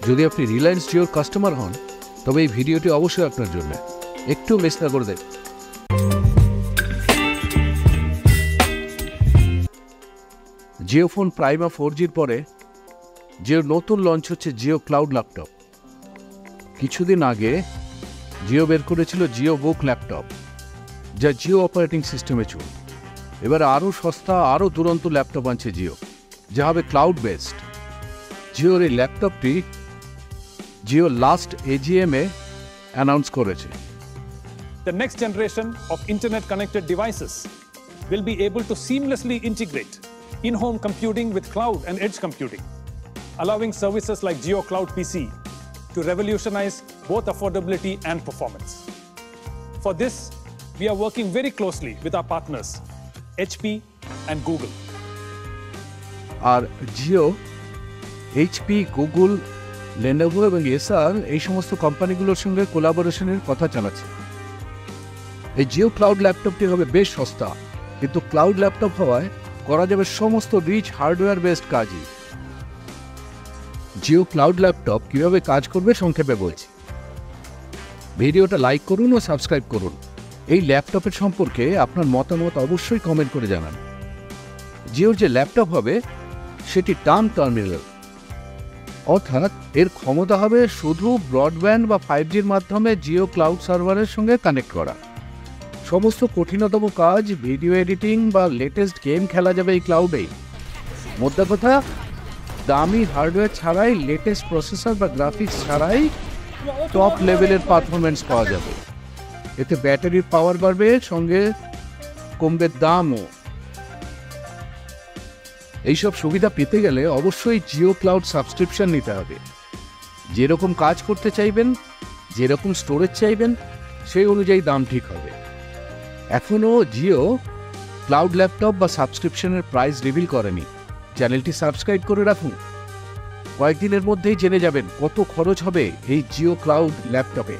যদি আপনি রিলায়েন্স জিওর কাস্টমার হন তবে এই ভিডিওটি অবশ্যই আপনার জন্য, একটু মিস না করে দেন। জিও ফোন প্রাইমা 4Gর পরে জিওর নতুন লঞ্চ হচ্ছে জিও ক্লাউড ল্যাপটপ। কিছুদিন আগে জিও বের করেছিল জিও বুক ল্যাপটপ, যা জিও অপারেটিং সিস্টেমে চল। এবার আরও সস্তা আরও দুরন্ত ল্যাপটপ আনছে জিও, যা হবে ক্লাউড বেসড। জিওর এই ল্যাপটপটি জিও লাস্ট এজিএমে অ্যানাউন্স করেছে। The next generation of internet-connected devices will be able to seamlessly integrate in-home computing with cloud and edge computing, allowing services like Jio Cloud PC to revolutionize both affordability and performance. For this, we are working very closely with our partners, HP and Google. আর Jio HP, Google, Lenovo এবং Acer এই সমস্ত কোম্পানিগুলোর সঙ্গে কোলাবোরেশনের কথা চালাচ্ছে। এই Jio cloud ল্যাপটপটি হবে বেশ সস্তা, কিন্তু ক্লাউড ল্যাপটপ হওয়ায় করা যাবে সমস্ত রিচ হার্ডওয়্যার বেসড কাজই। জিও ক্লাউড ল্যাপটপ কীভাবে কাজ করবে সংক্ষেপে বলছি। ভিডিওটা লাইক করুন ও সাবস্ক্রাইব করুন। এই ল্যাপটপের সম্পর্কে আপনার মতামত অবশ্যই কমেন্ট করে জানান। জিওর যে ল্যাপটপ হবে সেটি টার্ম টার্মিনাল, অর্থাৎ এর ক্ষমতা হবে শুধু ব্রডব্যান্ড বা 5Gর মাধ্যমে জিও ক্লাউড সার্ভারের সঙ্গে কানেক্ট করা। সমস্ত কঠিনতম কাজ, ভিডিও এডিটিং বা লেটেস্ট গেম খেলা যাবে এই ক্লাউডেই। মোদ্দা কথা, দামি হার্ডওয়্যার ছাড়াই, লেটেস্ট প্রসেসর বা গ্রাফিক্স ছাড়াই টপ লেভেলের পারফরমেন্স পাওয়া যাবে। এতে ব্যাটারির পাওয়ার বাড়বে, সঙ্গে কমবে দামও। এইসব সুবিধা পেতে গেলে অবশ্যই জিও ক্লাউড সাবস্ক্রিপশন নিতে হবে। যেরকম কাজ করতে চাইবেন, যেরকম স্টোরেজ চাইবেন, সেই অনুযায়ী দাম ঠিক হবে। এখনও জিও ক্লাউড ল্যাপটপ বা সাবস্ক্রিপশনের প্রাইস রিভিল করেনি। চ্যানেলটি সাবস্ক্রাইব করে রাখুন। কয়েকদিনের মধ্যেই জেনে যাবেন কত খরচ হবে এই জিও ক্লাউড ল্যাপটপে।